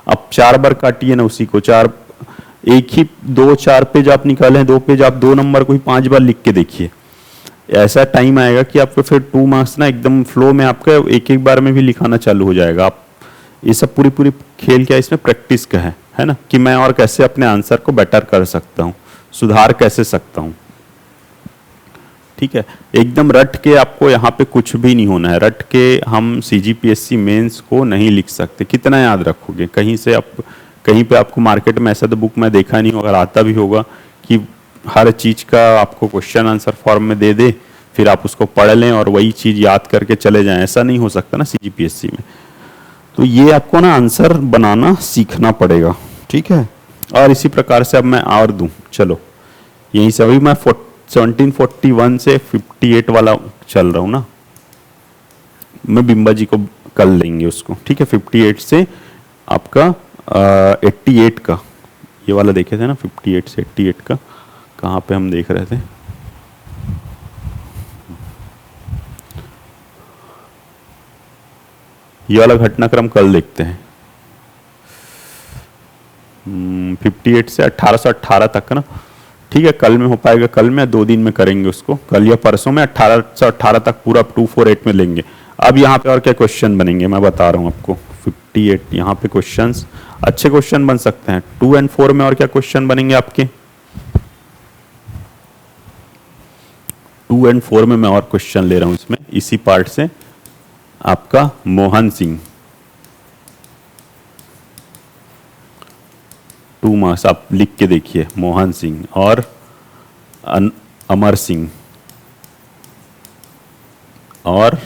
आप 4 बार काटिए ना उसी को, 4 एक ही 2-4 पेज आप निकाले हैं, 2 पेज आप 2 नंबर को ही 5 बार लिख के देखिए, ऐसा टाइम आएगा कि आपको फिर 2 मार्क्स ना एकदम फ्लो में आपका एक एक बार में भी लिखाना चालू हो जाएगा। आप ये सब पूरी पूरी खेल क्या इसमें प्रैक्टिस का है ना, कि मैं और कैसे अपने आंसर को बेटर कर सकता हूँ, सुधार कैसे सकता हूँ, ठीक है। एकदम रट के आपको यहाँ पे कुछ भी नहीं होना है, रट के हम सीजीपीएससी मेंस को नहीं लिख सकते, कितना याद रखोगे, कहीं से आप कहीं पे आपको मार्केट में ऐसा तो बुक मैं देखा नहीं, अगर आता भी होगा कि हर चीज का आपको क्वेश्चन आंसर फॉर्म में दे दे, फिर आप उसको पढ़ लें और वही चीज याद करके चले जाएं, ऐसा नहीं हो सकता ना सीजीपीएससी में। तो ये आपको ना आंसर बनाना सीखना पड़ेगा, ठीक है। और इसी प्रकार से अब मैं और दूं, चलो यहीं से अभी मैं 1741 से 58 वाला चल रहा हूं ना, मैं बिंबा जी को कल लेंगे उसको, ठीक है। 58 से आपका 88 का, ये वाला देखे थे ना, 58 से 88 का कहाँ पे हम देख रहे थे, ये वाला घटनाक्रम कल देखते हैं। 58 से 1818 तक का ना, ठीक है, कल में हो पाएगा, कल में 2 दिन में करेंगे उसको, कल या परसों में 1818 तक पूरा 248 में लेंगे। अब यहाँ पे और क्या क्वेश्चन बनेंगे मैं बता रहा हूँ आपको, 58 यहाँ पे क्वेश्चंस अच्छे क्वेश्चन बन सकते हैं। 2 और 4 में और क्या क्वेश्चन बनेंगे आपके, 2 और 4 में मैं और क्वेश्चन ले रहा हूँ इसमें, इसी पार्ट से आपका मोहन सिंह, 2 मार्क्स आप लिख के देखिए, मोहन सिंह और अमर सिंह और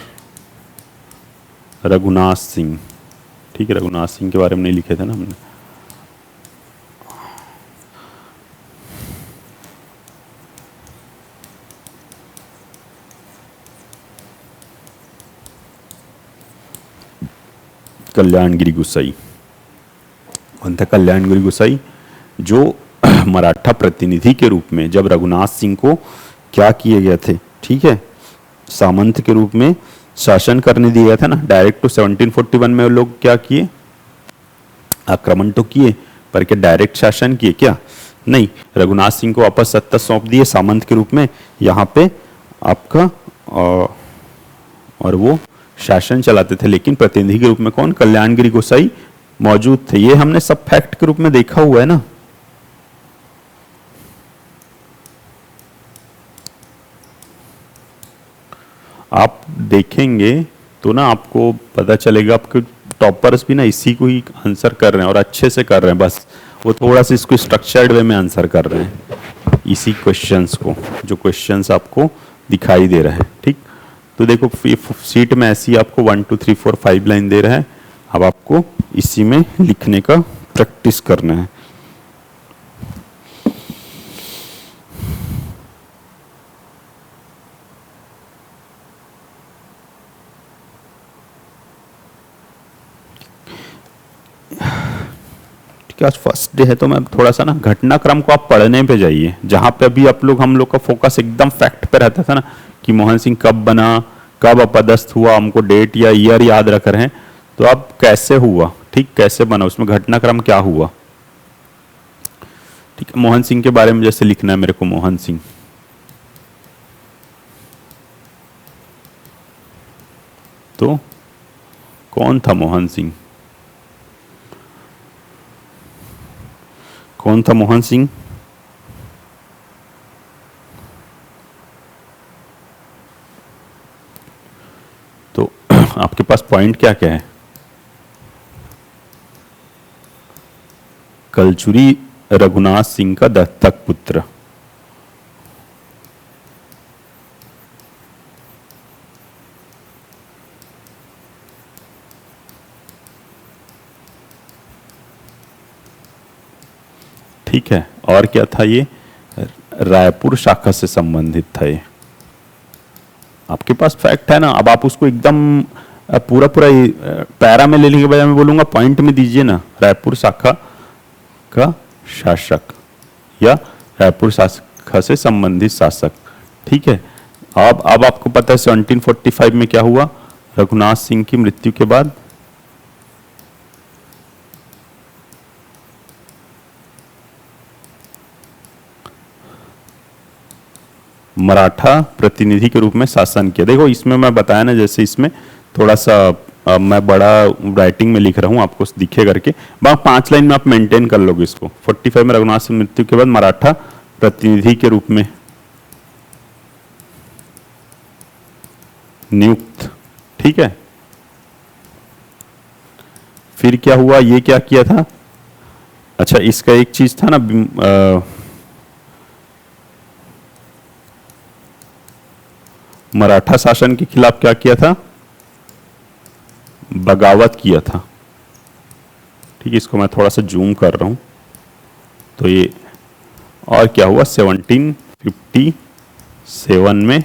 रघुनाथ सिंह, ठीक है, रघुनाथ सिंह के बारे में नहीं लिखे थे ना हमने। कल्याणगिरी गुसाई, कौन था कल्याणगिरी गुसाई, जो मराठा प्रतिनिधि के रूप में जब रघुनाथ सिंह को क्या किए गए थे, ठीक है, सामंत के रूप में शासन करने दिया गया था ना, डायरेक्ट तो 1741 में वो लोग क्या किए, आक्रमण तो किए, पर क्या डायरेक्ट शासन किए क्या, नहीं, रघुनाथ सिंह को वापस सत्ता सौंप दिए सामंत के रूप में, यहाँ पे आपका और वो शासन चलाते थे, लेकिन प्रतिनिधि के रूप में कौन, कल्याणगिरी गोसाई मौजूद थे। ये हमने सब फैक्ट के रूप में देखा हुआ है ना, आप देखेंगे तो ना आपको पता चलेगा, आपके टॉपर्स भी ना इसी को ही आंसर कर रहे हैं और अच्छे से कर रहे हैं, बस वो थोड़ा सा इसको स्ट्रक्चर्ड वे में आंसर कर रहे हैं इसी क्वेश्चंस को, जो क्वेश्चंस आपको दिखाई दे रहा है, ठीक। तो देखो सीट में ऐसी आपको 1 2 3 4 5 लाइन दे रहा है, अब आपको इसी में लिखने का प्रैक्टिस करना है। आज फर्स्ट डे है तो मैं थोड़ा सा ना घटनाक्रम को आप पढ़ने पे जाइए, जहां पे अभी आप लोग हम लोग का फोकस एकदम फैक्ट पे रहता था ना, कि मोहन सिंह कब बना, कब अपदस्थ हुआ, हमको डेट या ईयर याद रख रहे हैं, तो अब कैसे हुआ, ठीक, कैसे बना, उसमें घटनाक्रम क्या हुआ, ठीक है। मोहन सिंह के बारे में जैसे लिखना है मेरे को, मोहन सिंह, तो कौन था मोहन सिंह, कौन था मोहन सिंह, तो आपके पास पॉइंट क्या क्या है, कलचुरी रघुनाथ सिंह का दत्तक पुत्र, ठीक है। और क्या था, ये रायपुर शाखा से संबंधित था, ये आपके पास फैक्ट है ना। अब आप उसको एकदम पूरा पूरा पैरा में लेने के बजाय मैं बोलूंगा पॉइंट में दीजिए ना, रायपुर शाखा का शासक, या रायपुर शाखा से संबंधित शासक। ठीक है, अब आपको पता है 1745 में क्या हुआ, रघुनाथ सिंह की मृत्यु के बाद मराठा प्रतिनिधि के रूप में शासन किया। देखो इसमें मैं बताया ना, जैसे इसमें थोड़ा सा मैं बड़ा राइटिंग में लिख रहा हूँ, आपको दिखे करके, 5 लाइन में आप मेंटेन कर लोगे इसको। 45 में रघुनाथ सिंह मृत्यु के बाद मराठा प्रतिनिधि के रूप में नियुक्त। ठीक है, फिर क्या हुआ, ये क्या किया था, अच्छा इसका एक चीज था ना, मराठा शासन के खिलाफ क्या किया था, बगावत किया था। ठीक है, इसको मैं थोड़ा सा जूम कर रहा हूं तो ये, और क्या हुआ 1757 में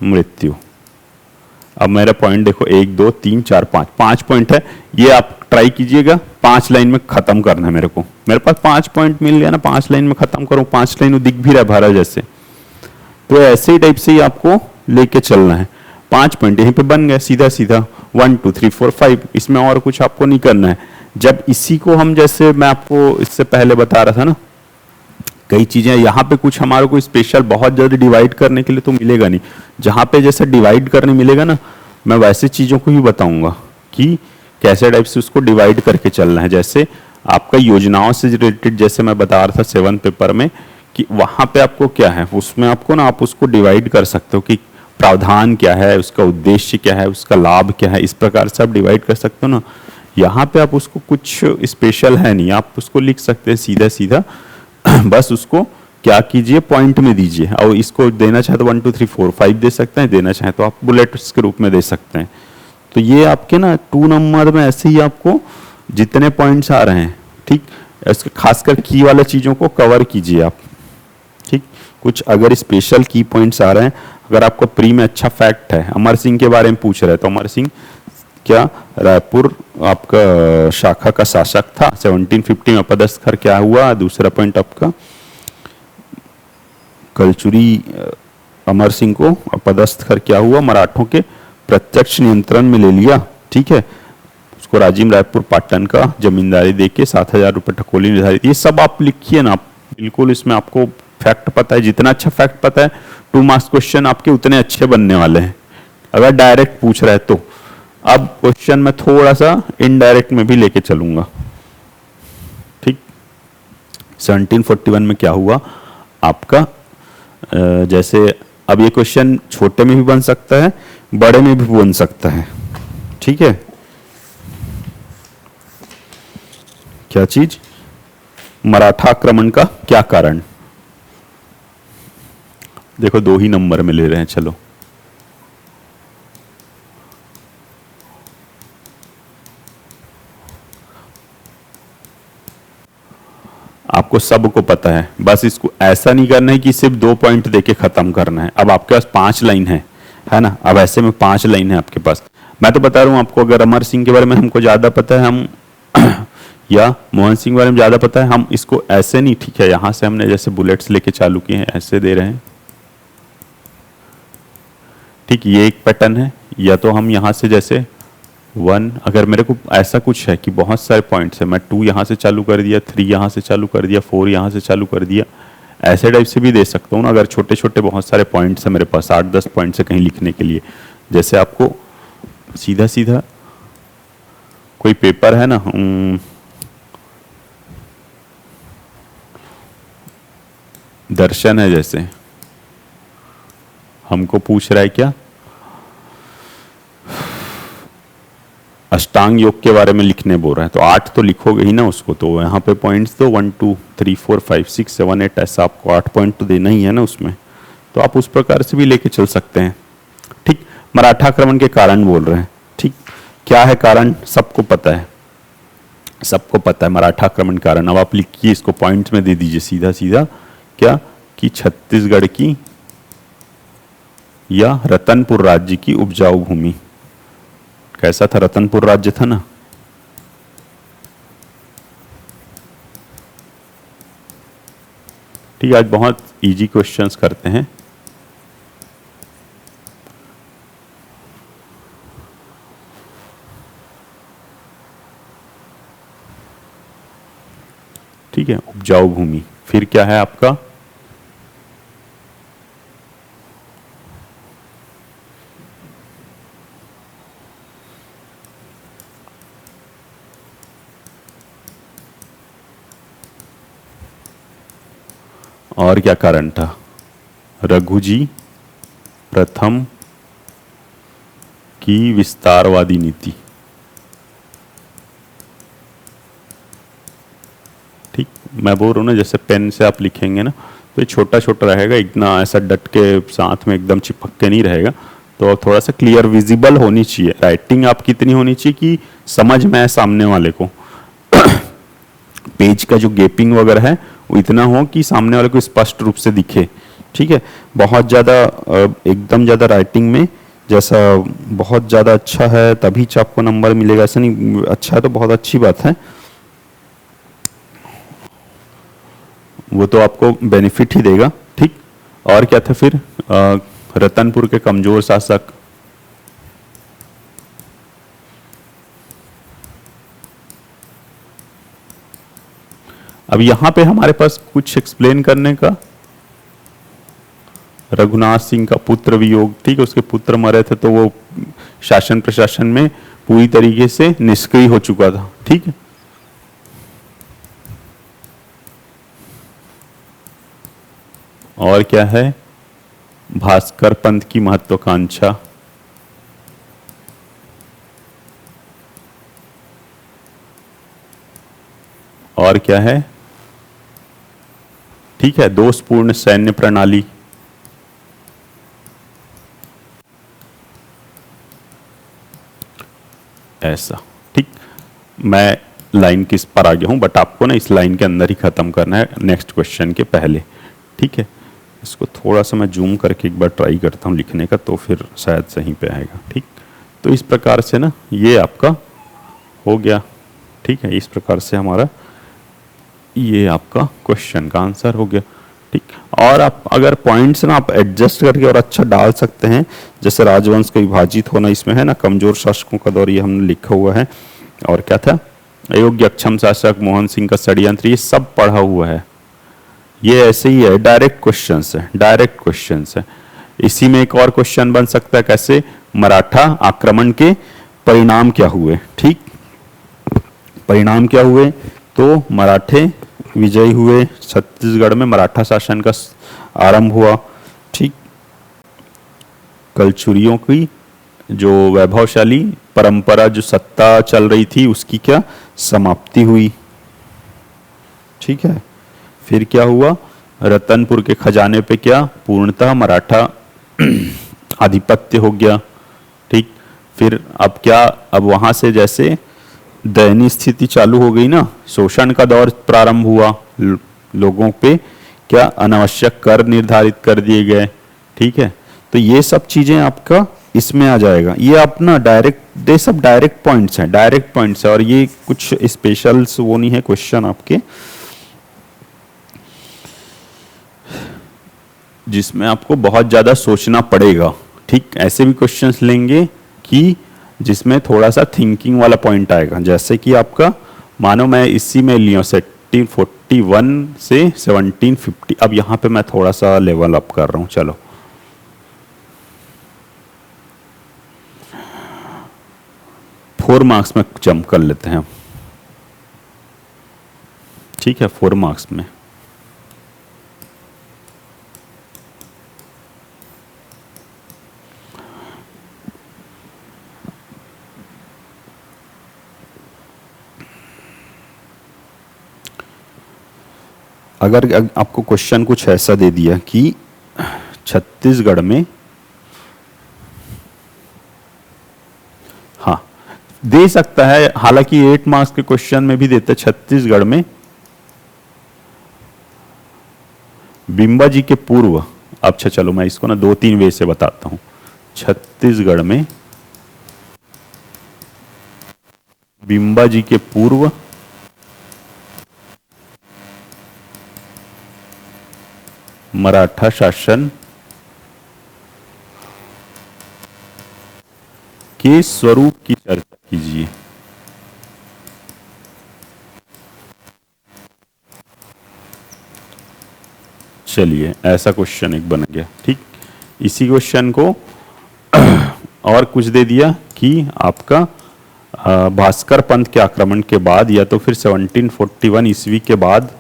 मृत्यु। अब मेरा पॉइंट देखो 1 2 3 4 5 पॉइंट है, ये आप ट्राई कीजिएगा 5 लाइन में खत्म करना है। मेरे पास 5 पॉइंट मिल गया ना, 5 लाइन में खत्म करूं, 5 लाइन दिख भी रहा भारत जैसे, तो ऐसे ही टाइप से ही आपको लेके चलना है। 5 पॉइंट यहीं पे बन गए सीधा सीधा, 1 2 3 4 5, इसमें और कुछ आपको नहीं करना है। जब इसी को हम, जैसे मैं आपको इससे पहले बता रहा था ना, कई चीजें यहाँ पे कुछ हमारे को स्पेशल बहुत ज्यादा डिवाइड करने के लिए तो मिलेगा नहीं, जहाँ पे जैसे डिवाइड करने मिलेगा ना, मैं वैसे चीजों को ही बताऊंगा कि कैसे टाइप से उसको डिवाइड करके चलना है। जैसे आपका योजनाओं से रिलेटेड, जैसे मैं बता रहा था 7 पेपर में, कि वहां पे आपको क्या है, उसमें आपको ना, आप उसको डिवाइड कर सकते हो कि प्रावधान क्या है, उसका उद्देश्य क्या है, उसका लाभ क्या है, इस प्रकार से आप डिवाइड कर सकते हो ना। यहाँ पे आप उसको कुछ स्पेशल है नहीं, आप उसको लिख सकते हैं सीधा सीधा बस उसको क्या कीजिए, पॉइंट में दीजिए, और इसको देना चाहे तो 1 2 3 4 5 दे सकते हैं, देना चाहे तो आप बुलेट्स के रूप में दे सकते हैं। तो ये आपके ना 2 नंबर में ऐसे ही आपको जितने पॉइंट्स आ रहे हैं, ठीक, इसके खासकर की वाला चीजों को कवर कीजिए आप। ठीक, कुछ अगर स्पेशल की पॉइंट्स आ रहे हैं, अगर आपको प्री में अच्छा फैक्ट है, अमर सिंह के बारे में पूछ रहे हैं, तो अमर सिंह क्या रायपुर आपका शाखा का शासक था, 1750 में अपदस्थ कर क्या हुआ। दूसरा पॉइंट आपका, कलचुरी अमर सिंह को अपदस्थ कर क्या हुआ, मराठों के प्रत्यक्ष नियंत्रण में ले लिया। ठीक है, उसको राजीव रायपुर पाटन का जमींदारी देके 7,000 रुपए ठकोली निर्धारित। ये सब आप लिखिए ना, आप बिल्कुल इसमें आपको फैक्ट पता है, जितना अच्छा फैक्ट पता है 2 मार्क्स क्वेश्चन आपके उतने अच्छे बनने वाले हैं, अगर डायरेक्ट पूछ रहा है तो। अब क्वेश्चन में थोड़ा सा इनडायरेक्ट में भी लेके चलूंगा। ठीक, 1741 में क्या हुआ आपका, जैसे अब ये क्वेश्चन छोटे में भी बन सकता है, बड़े में भी बन सकता है। ठीक है, क्या चीज, मराठा आक्रमण का क्या कारण, देखो 2 ही नंबर में ले रहे हैं, चलो आपको सबको पता है, बस इसको ऐसा नहीं करना है कि सिर्फ 2 पॉइंट देके खत्म करना है। अब आपके पास 5 लाइन है ना, अब ऐसे में 5 लाइन है आपके पास। मैं तो बता रहा हूं आपको, अगर अमर सिंह के बारे में हमको ज्यादा पता है, हम या मोहन सिंह के बारे में ज्यादा पता है, हम इसको ऐसे नहीं, ठीक है, यहां से हमने जैसे बुलेट्स लेके चालू किए हैं, ऐसे दे रहे हैं। ठीक, ये एक पैटर्न है, या तो हम यहां से जैसे 1, अगर मेरे को ऐसा कुछ है कि बहुत सारे पॉइंट्स है, मैं 2 यहां से चालू कर दिया, 3 यहां से चालू कर दिया, 4 यहां से चालू कर दिया, ऐसे टाइप से भी दे सकता हूँ ना। अगर छोटे छोटे बहुत सारे पॉइंट्स है मेरे पास, 8-10 पॉइंट्स है कहीं लिखने के लिए, जैसे आपको सीधा सीधा कोई पेपर है ना, दर्शन है, जैसे हमको पूछ रहा है क्या, अष्टांग योग के बारे में लिखने बोल रहा है, तो 8 तो लिखोगे ही ना उसको, तो यहाँ पे पॉइंट्स दो 1 2 3 4 5 6 7 8, ऐसा आपको 8 पॉइंट तो देना ही है ना उसमें, तो आप उस प्रकार से भी लेके चल सकते हैं। ठीक, मराठा आक्रमण के कारण बोल रहे हैं। ठीक, क्या है कारण, सबको पता है, सबको पता है मराठा आक्रमण कारण। अब आप लिखिए इसको, पॉइंट्स में दे दीजिए सीधा सीधा, क्या कि छत्तीसगढ़ की या रतनपुर राज्य की उपजाऊ भूमि। कैसा था, रतनपुर राज्य था ना, ठीक है, आज बहुत इजी क्वेश्चंस करते हैं। ठीक है, उपजाऊ भूमि, फिर क्या है आपका और क्या कारण था, रघुजी प्रथम की विस्तारवादी नीति। ठीक, मैं बोल रहा हूँ ना, जैसे पेन से आप लिखेंगे ना तो ये छोटा छोटा रहेगा, इतना ऐसा डट के साथ में एकदम चिपक के नहीं रहेगा, तो थोड़ा सा क्लियर विजिबल होनी चाहिए। राइटिंग आप कितनी होनी चाहिए कि समझ में आए सामने वाले को, पेज का जो गेपिंग वगैरह है वो इतना हो कि सामने वाले को स्पष्ट रूप से दिखे। ठीक है, बहुत ज़्यादा एकदम ज़्यादा राइटिंग में जैसा बहुत ज़्यादा अच्छा है तभी आपको नंबर मिलेगा, ऐसा नहीं। अच्छा है तो बहुत अच्छी बात है, वो तो आपको बेनिफिट ही देगा। ठीक, और क्या था फिर, रतनपुर के कमजोर शासक, अब यहां पे हमारे पास कुछ एक्सप्लेन करने का, रघुनाथ सिंह का पुत्र वियोग, ठीक है, उसके पुत्र मरे थे तो वो शासन प्रशासन में पूरी तरीके से निष्क्रिय हो चुका था। ठीक है, और क्या है, भास्कर पंथ की महत्वाकांक्षा, और क्या है, ठीक है, दोषपूर्ण सैन्य प्रणाली, ऐसा। ठीक, मैं लाइन किस पर आ गया हूं, बट आपको ना इस लाइन के अंदर ही खत्म करना है नेक्स्ट क्वेश्चन के पहले। ठीक है, इसको थोड़ा सा मैं जूम करके एक बार ट्राई करता हूं लिखने का, तो फिर शायद सही पे आएगा। ठीक, तो इस प्रकार से ना ये आपका हो गया। ठीक है, इस प्रकार से हमारा ये आपका क्वेश्चन का आंसर हो गया। ठीक, और आप अगर पॉइंट्स ना आप एडजस्ट करके और अच्छा डाल सकते हैं, जैसे राजवंश का विभाजित होना इसमें है ना, कमजोर शासकों का दौर ये हमने लिखा हुआ है, और क्या था, अयोग्य अक्षम शासक, मोहन सिंह का षड्यंत्र, ये सब पढ़ा हुआ है। ये ऐसे ही है, डायरेक्ट क्वेश्चंस है, डायरेक्ट क्वेश्चंस है। इसी में एक और क्वेश्चन बन सकता है, कैसे, मराठा आक्रमण के परिणाम क्या हुए। ठीक, परिणाम क्या हुए, तो मराठे विजयी हुए, छत्तीसगढ़ में मराठा शासन का आरंभ हुआ। ठीक, कलचुरियों की जो वैभवशाली परंपरा जो सत्ता चल रही थी उसकी क्या समाप्ति हुई। ठीक है, फिर क्या हुआ, रतनपुर के खजाने पे क्या पूर्णतः मराठा आधिपत्य हो गया। ठीक, फिर अब क्या, अब वहां से जैसे दयनीय स्थिति चालू हो गई ना, शोषण का दौर प्रारंभ हुआ, लोगों पे क्या अनावश्यक कर निर्धारित कर दिए गए। ठीक है, तो ये सब चीजें आपका इसमें आ जाएगा। ये अपना डायरेक्ट, ये सब डायरेक्ट पॉइंट्स हैं, डायरेक्ट पॉइंट्स है, और ये कुछ स्पेशल्स वो नहीं है क्वेश्चन आपके जिसमें आपको बहुत ज्यादा सोचना पड़ेगा। ठीक, ऐसे भी क्वेश्चंस लेंगे कि जिसमें थोड़ा सा थिंकिंग वाला पॉइंट आएगा, जैसे कि आपका मानो मैं इसी में लिया 1741 से 1750, अब यहां पे मैं थोड़ा सा लेवल अप कर रहा हूं। चलो 4 मार्क्स में जंप कर लेते हैं। ठीक है, 4 मार्क्स में अगर आपको क्वेश्चन कुछ ऐसा दे दिया कि छत्तीसगढ़ में, हाँ दे सकता है, हालांकि 8 मार्क्स के क्वेश्चन में भी देते, छत्तीसगढ़ में बिम्बा जी के पूर्व, अच्छा चलो मैं इसको ना 2-3 वे से बताता हूं। छत्तीसगढ़ में बिम्बा जी के पूर्व मराठा शासन के स्वरूप की चर्चा कीजिए। चलिए, ऐसा क्वेश्चन एक बन गया। ठीक, इसी क्वेश्चन को और कुछ दे दिया कि आपका भास्कर पंथ के आक्रमण के बाद या तो फिर 1741 ईस्वी के बाद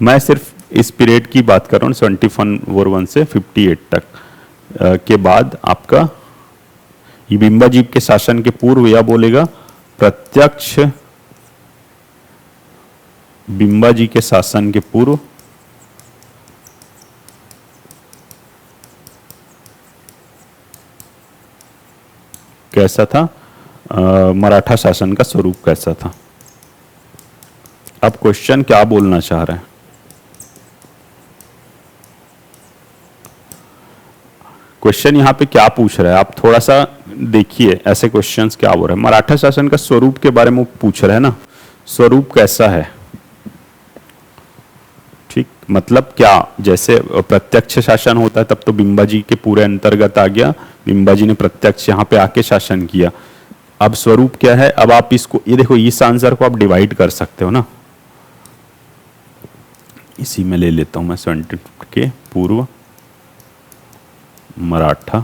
मैं सिर्फ इस पीरियड की बात कर रहा हूँ 71 से 58 तक के बाद आपका ये बिंबाजीत के शासन के पूर्व या बोलेगा प्रत्यक्ष बिंबाजी के शासन के पूर्व कैसा था, मराठा शासन का स्वरूप कैसा था। अब क्वेश्चन क्या बोलना चाह रहे हैं, क्वेश्चन यहां पे क्या पूछ रहा है, आप थोड़ा सा देखिए ऐसे क्वेश्चंस क्या हो रहे हैं। मराठा शासन का स्वरूप के बारे में पूछ रहे हैं ना, स्वरूप कैसा है। ठीक, मतलब क्या, जैसे प्रत्यक्ष शासन होता है तब तो बिंबाजी के पूरे अंतर्गत आ गया, बिंबाजी ने प्रत्यक्ष यहां पे आके शासन किया। अब स्वरूप क्या है, अब आप इसको ये देखो, इस आंसर को आप डिवाइड कर सकते हो ना, इसी में ले लेता हूं मैं 70 के पूर्व मराठा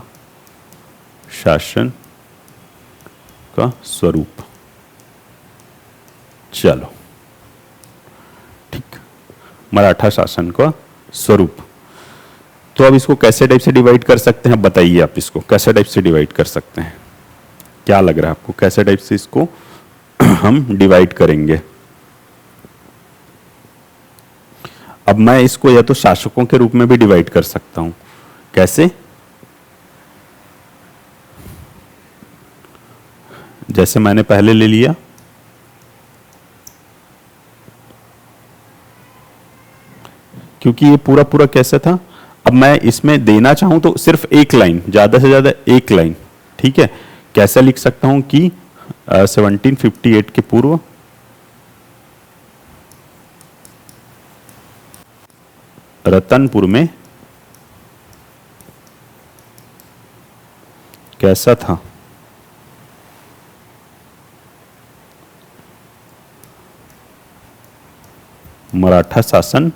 शासन का स्वरूप। चलो ठीक, मराठा शासन का स्वरूप। तो अब इसको कैसे टाइप से डिवाइड कर सकते हैं, बताइए आप इसको कैसे टाइप से डिवाइड कर सकते हैं, क्या लग रहा है आपको कैसे टाइप से इसको हम डिवाइड करेंगे। अब मैं इसको या तो शासकों के रूप में भी डिवाइड कर सकता हूं, कैसे, जैसे मैंने पहले ले लिया, क्योंकि ये पूरा पूरा कैसे था। अब मैं इसमें देना चाहूं तो सिर्फ एक लाइन, ज्यादा से ज्यादा एक लाइन। ठीक है, कैसे लिख सकता हूं कि 1758 के पूर्व रतनपुर में कैसा था, मराठा शासन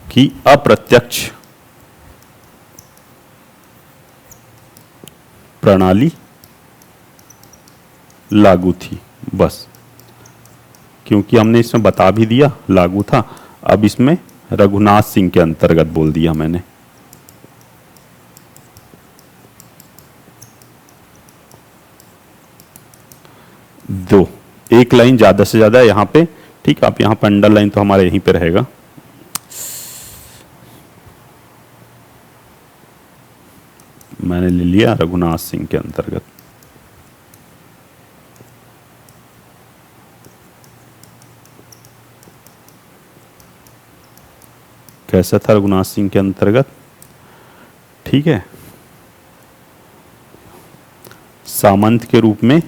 की अप्रत्यक्ष प्रणाली लागू थी। बस, क्योंकि हमने इसमें बता भी दिया लागू था, अब इसमें रघुनाथ सिंह के अंतर्गत बोल दिया मैंने। दो, एक लाइन ज्यादा से ज्यादा यहां पे। ठीक, आप यहां पर अंडरलाइन तो हमारे यहीं पे रहेगा। मैंने ले लिया रघुनाथ सिंह के अंतर्गत। कैसा था रघुनाथ सिंह के अंतर्गत, ठीक है, सामंत के रूप में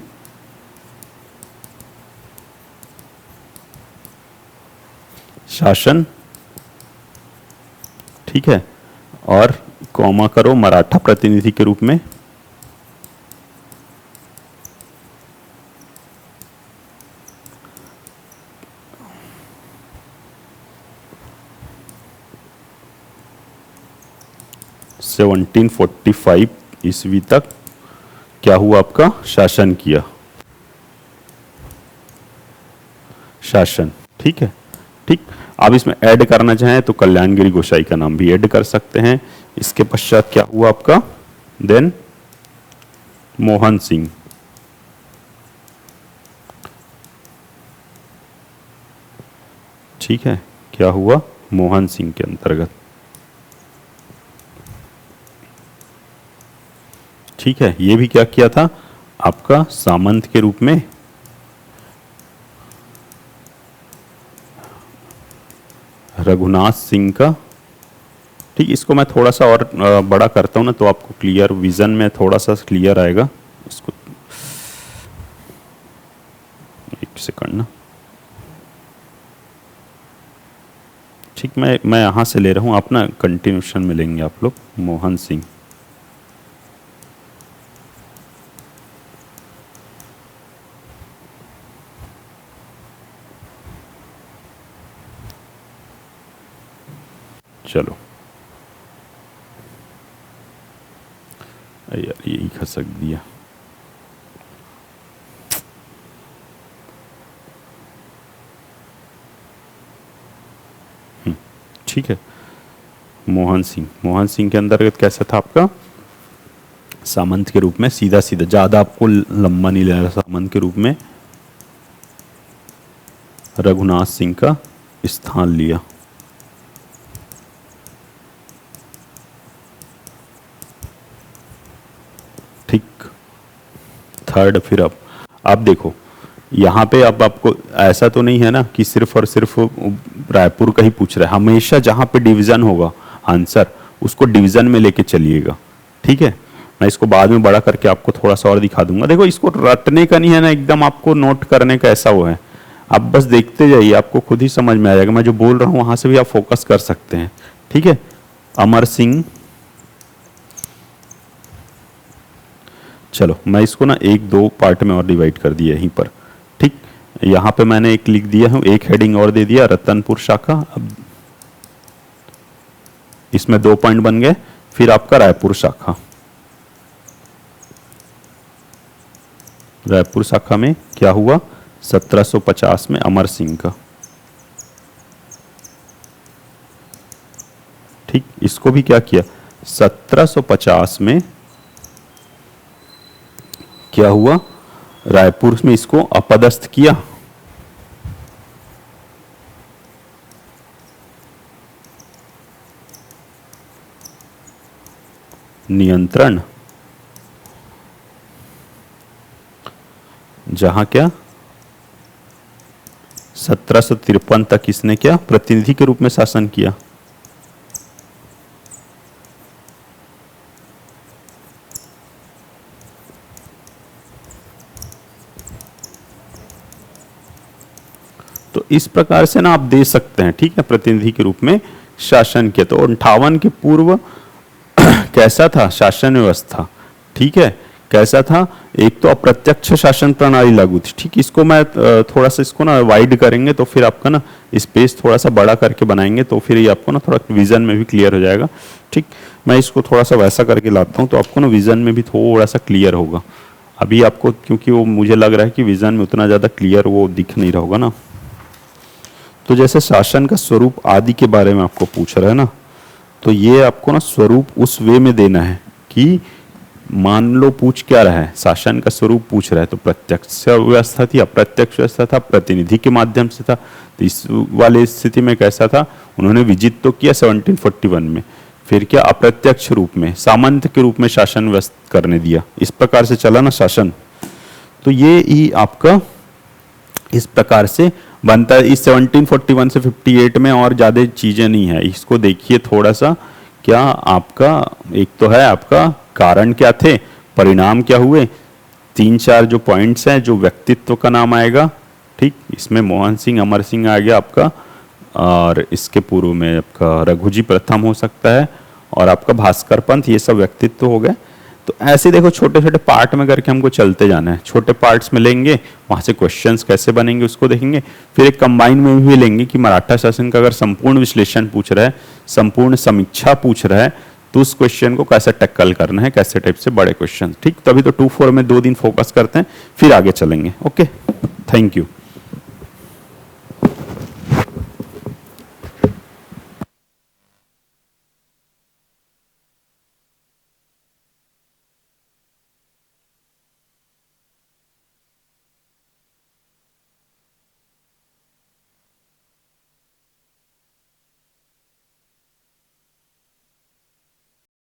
शासन, ठीक है, और कॉमा करो मराठा प्रतिनिधि के रूप में सेवनटीन 1745 ईस्वी तक क्या हुआ, आपका शासन किया, शासन। ठीक है, ठीक, आप इसमें ऐड करना चाहें तो कल्याणगिरी गोसाई का नाम भी ऐड कर सकते हैं। इसके पश्चात क्या हुआ आपका, देन मोहन सिंह, ठीक है, क्या हुआ, मोहन सिंह के अंतर्गत। ठीक है, ये भी क्या किया था, आपका सामंत के रूप में रघुनाथ सिंह का, ठीक, ठीक, इसको मैं थोड़ा सा और बड़ा करता हूँ ना, तो आपको क्लियर विजन में थोड़ा सा क्लियर आएगा। इसको एक सेकंड ना, ठीक, मैं यहाँ से ले रहा हूँ, आप ना कंटिन्यूशन में लेंगे आप लोग। मोहन सिंह, चलो यार यही खसक दिया। ठीक है, मोहन सिंह के अंतर्गत कैसा था आपका? सामंत के रूप में, सीधा सीधा, ज्यादा आपको लंबा नहीं लेना, सामंत के रूप में रघुनाथ सिंह का स्थान लिया। ठीक, थर्ड, फिर अब आप देखो यहाँ पे, अब आपको ऐसा तो नहीं है ना कि सिर्फ और सिर्फ रायपुर का ही पूछ रहा है, हमेशा जहां पे डिवीजन होगा आंसर, उसको डिवीजन में लेके चलिएगा। ठीक है, मैं इसको बाद में बड़ा करके आपको थोड़ा सा और दिखा दूंगा। देखो, इसको रटने का नहीं है ना, एकदम आपको नोट करने का ऐसा वो है, आप बस देखते जाइए, आपको खुद ही समझ में आ जाएगा। मैं जो बोल रहा हूँ वहां से भी आप फोकस कर सकते हैं। ठीक है, अमर सिंह, चलो मैं इसको ना एक दो पार्ट में और डिवाइड कर दिया यहीं पर। ठीक, यहां पे मैंने एक लिख दिया हूं, एक हेडिंग और दे दिया, रतनपुर शाखा। अब इसमें 2 पॉइंट बन गए। फिर आपका रायपुर शाखा, रायपुर शाखा में क्या हुआ? 1750 में अमर सिंह का। ठीक, इसको भी क्या किया? 1750 में क्या हुआ? रायपुर में इसको अपदस्थ किया। नियंत्रण, जहां क्या 1753 तक इसने क्या प्रतिनिधि के रूप में शासन किया। तो इस प्रकार से ना आप दे सकते हैं। ठीक है, प्रतिनिधि के रूप में शासन किया। तो 58 के पूर्व कैसा था शासन व्यवस्था? ठीक है, कैसा था? एक तो अप्रत्यक्ष शासन प्रणाली लागू थी। ठीक, इसको मैं थोड़ा सा इसको ना वाइड करेंगे तो फिर आपका ना स्पेस थोड़ा सा बड़ा करके बनाएंगे तो फिर ये आपको ना थोड़ा विजन में भी क्लियर हो जाएगा। ठीक, मैं इसको थोड़ा सा वैसा करके लाता हूँ तो आपको ना विजन में भी थोड़ा सा क्लियर होगा। अभी आपको क्योंकि वो मुझे लग रहा है कि विजन में उतना ज़्यादा क्लियर वो दिख नहीं रहा होगा ना। तो जैसे शासन का स्वरूप आदि के बारे में आपको पूछ रहा है ना, तो ये आपको ना स्वरूप उस वे में देना है कि मान लो पूछ क्या रहा है, शासन का स्वरूप पूछ रहा है, तो प्रत्यक्ष व्यवस्था थी, अप्रत्यक्ष व्यवस्था था, प्रतिनिधि के माध्यम से था। तो इस वाले स्थिति में कैसा था? उन्होंने विजित तो किया 1741 में, फिर क्या अप्रत्यक्ष रूप में सामंत के रूप में शासन व्यवस्था करने दिया। इस प्रकार से चला ना शासन। तो ये ही आपका इस प्रकार से बनता है। इस 1741 से 58 में और ज़्यादा चीज़ें नहीं है। इसको देखिए थोड़ा सा, क्या आपका एक तो है आपका कारण क्या थे, परिणाम क्या हुए, 3-4 जो पॉइंट्स हैं, जो व्यक्तित्व का नाम आएगा। ठीक, इसमें मोहन सिंह, अमर सिंह आ गया आपका, और इसके पूर्व में आपका रघुजी प्रथम हो सकता है, और आपका भास्कर पंत, ये सब व्यक्तित्व हो गए। तो ऐसे देखो छोटे छोटे पार्ट में करके हमको चलते जाना है। छोटे पार्ट्स में लेंगे, वहाँ से क्वेश्चंस कैसे बनेंगे उसको देखेंगे। फिर एक कंबाइन में भी लेंगे कि मराठा शासन का अगर संपूर्ण विश्लेषण पूछ रहा है, संपूर्ण समीक्षा पूछ रहा है, तो उस क्वेश्चन को कैसे टैकल करना है, कैसे टाइप से बड़े क्वेश्चन। ठीक, तभी तो 2-4 में 2 दिन फोकस करते हैं, फिर आगे चलेंगे। Okay, thank you.